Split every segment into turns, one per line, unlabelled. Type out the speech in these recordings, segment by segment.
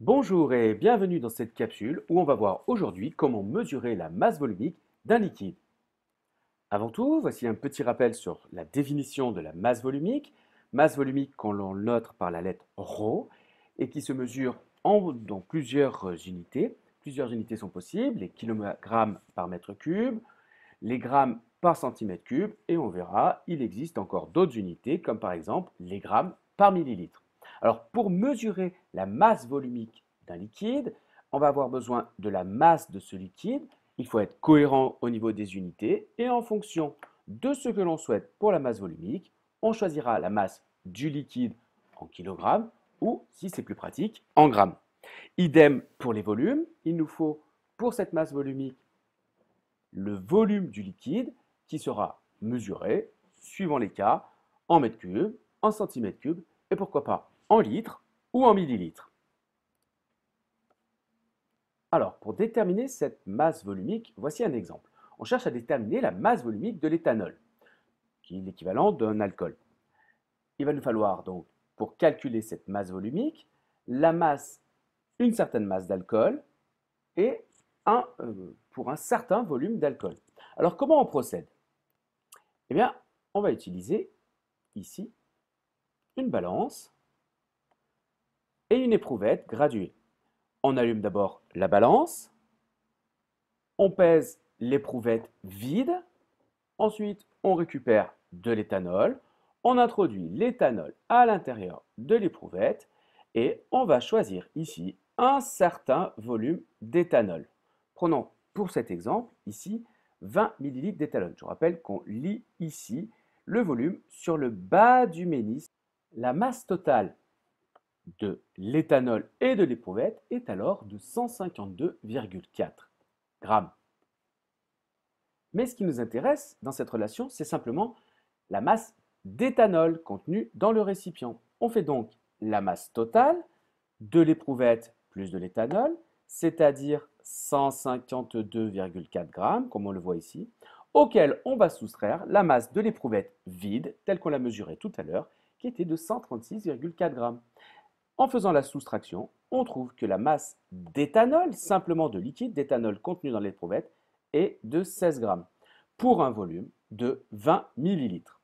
Bonjour et bienvenue dans cette capsule où on va voir aujourd'hui comment mesurer la masse volumique d'un liquide. Avant tout, voici un petit rappel sur la définition de la masse volumique. Masse volumique qu'on l'on note par la lettre ρ et qui se mesure dans plusieurs unités. Plusieurs unités sont possibles, les kilogrammes par mètre cube, les grammes par centimètre cube et on verra, il existe encore d'autres unités comme par exemple les grammes par millilitre. Alors pour mesurer la masse volumique d'un liquide, on va avoir besoin de la masse de ce liquide. Il faut être cohérent au niveau des unités et en fonction de ce que l'on souhaite pour la masse volumique, on choisira la masse du liquide en kilogrammes ou, si c'est plus pratique, en grammes. Idem pour les volumes, il nous faut pour cette masse volumique le volume du liquide qui sera mesuré, suivant les cas, en mètres cubes, en centimètres cubes et pourquoi pas en litres ou en millilitres. Alors, pour déterminer cette masse volumique, voici un exemple. On cherche à déterminer la masse volumique de l'éthanol, qui est l'équivalent d'un alcool. Il va nous falloir donc, pour calculer cette masse volumique, une certaine masse d'alcool et pour un certain volume d'alcool. Alors, comment on procède? Eh bien, on va utiliser ici une balance et une éprouvette graduée. On allume d'abord la balance, on pèse l'éprouvette vide, ensuite on récupère de l'éthanol, on introduit l'éthanol à l'intérieur de l'éprouvette et on va choisir ici un certain volume d'éthanol. Prenons pour cet exemple ici 20 ml d'éthanol. Je rappelle qu'on lit ici le volume sur le bas du ménisque. La masse totale de l'éthanol et de l'éprouvette est alors de 152,4 grammes. Mais ce qui nous intéresse dans cette relation, c'est simplement la masse d'éthanol contenue dans le récipient. On fait donc la masse totale de l'éprouvette plus de l'éthanol, c'est-à-dire 152,4 grammes, comme on le voit ici, auquel on va soustraire la masse de l'éprouvette vide, telle qu'on l'a mesurée tout à l'heure, qui était de 136,4 grammes. En faisant la soustraction, on trouve que la masse d'éthanol, simplement de liquide d'éthanol contenu dans l'éprouvette, est de 16 grammes, pour un volume de 20 millilitres.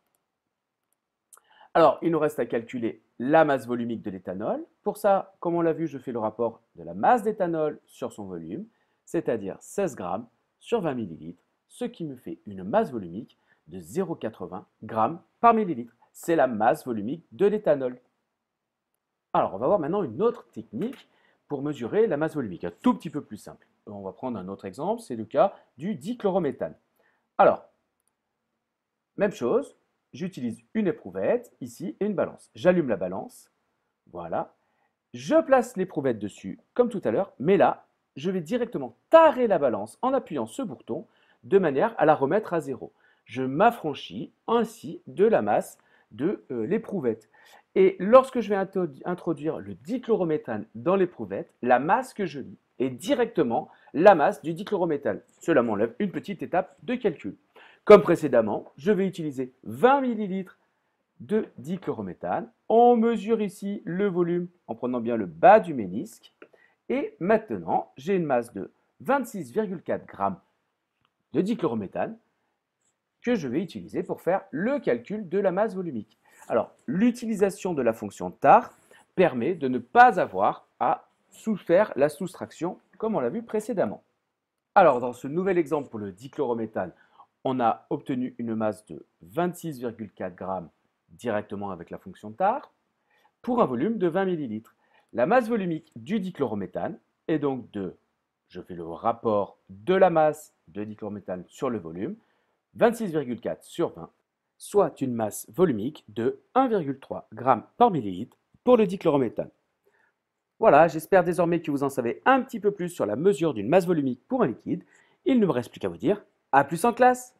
Alors, il nous reste à calculer la masse volumique de l'éthanol. Pour ça, comme on l'a vu, je fais le rapport de la masse d'éthanol sur son volume, c'est-à-dire 16 grammes sur 20 millilitres, ce qui me fait une masse volumique de 0,80 grammes par millilitre. C'est la masse volumique de l'éthanol. Alors, on va voir maintenant une autre technique pour mesurer la masse volumique, un tout petit peu plus simple. On va prendre un autre exemple, c'est le cas du dichlorométhane. Alors, même chose, j'utilise une éprouvette ici et une balance. J'allume la balance, voilà. Je place l'éprouvette dessus comme tout à l'heure, mais là, je vais directement tarer la balance en appuyant ce bouton de manière à la remettre à zéro. Je m'affranchis ainsi de la masse de l'éprouvette. Et lorsque je vais introduire le dichlorométhane dans l'éprouvette, la masse que je lis est directement la masse du dichlorométhane. Cela m'enlève une petite étape de calcul. Comme précédemment, je vais utiliser 20 ml de dichlorométhane. On mesure ici le volume en prenant bien le bas du ménisque. Et maintenant, j'ai une masse de 26,4 grammes de dichlorométhane que je vais utiliser pour faire le calcul de la masse volumique. Alors, l'utilisation de la fonction TAR permet de ne pas avoir à faire la soustraction comme on l'a vu précédemment. Alors, dans ce nouvel exemple pour le dichlorométhane, on a obtenu une masse de 26,4 grammes directement avec la fonction TAR pour un volume de 20 millilitres. La masse volumique du dichlorométhane est donc je fais le rapport de la masse de dichlorométhane sur le volume, 26,4 sur 20, soit une masse volumique de 1,3 g par millilitre pour le dichlorométhane. Voilà, j'espère désormais que vous en savez un petit peu plus sur la mesure d'une masse volumique pour un liquide. Il ne me reste plus qu'à vous dire à plus en classe!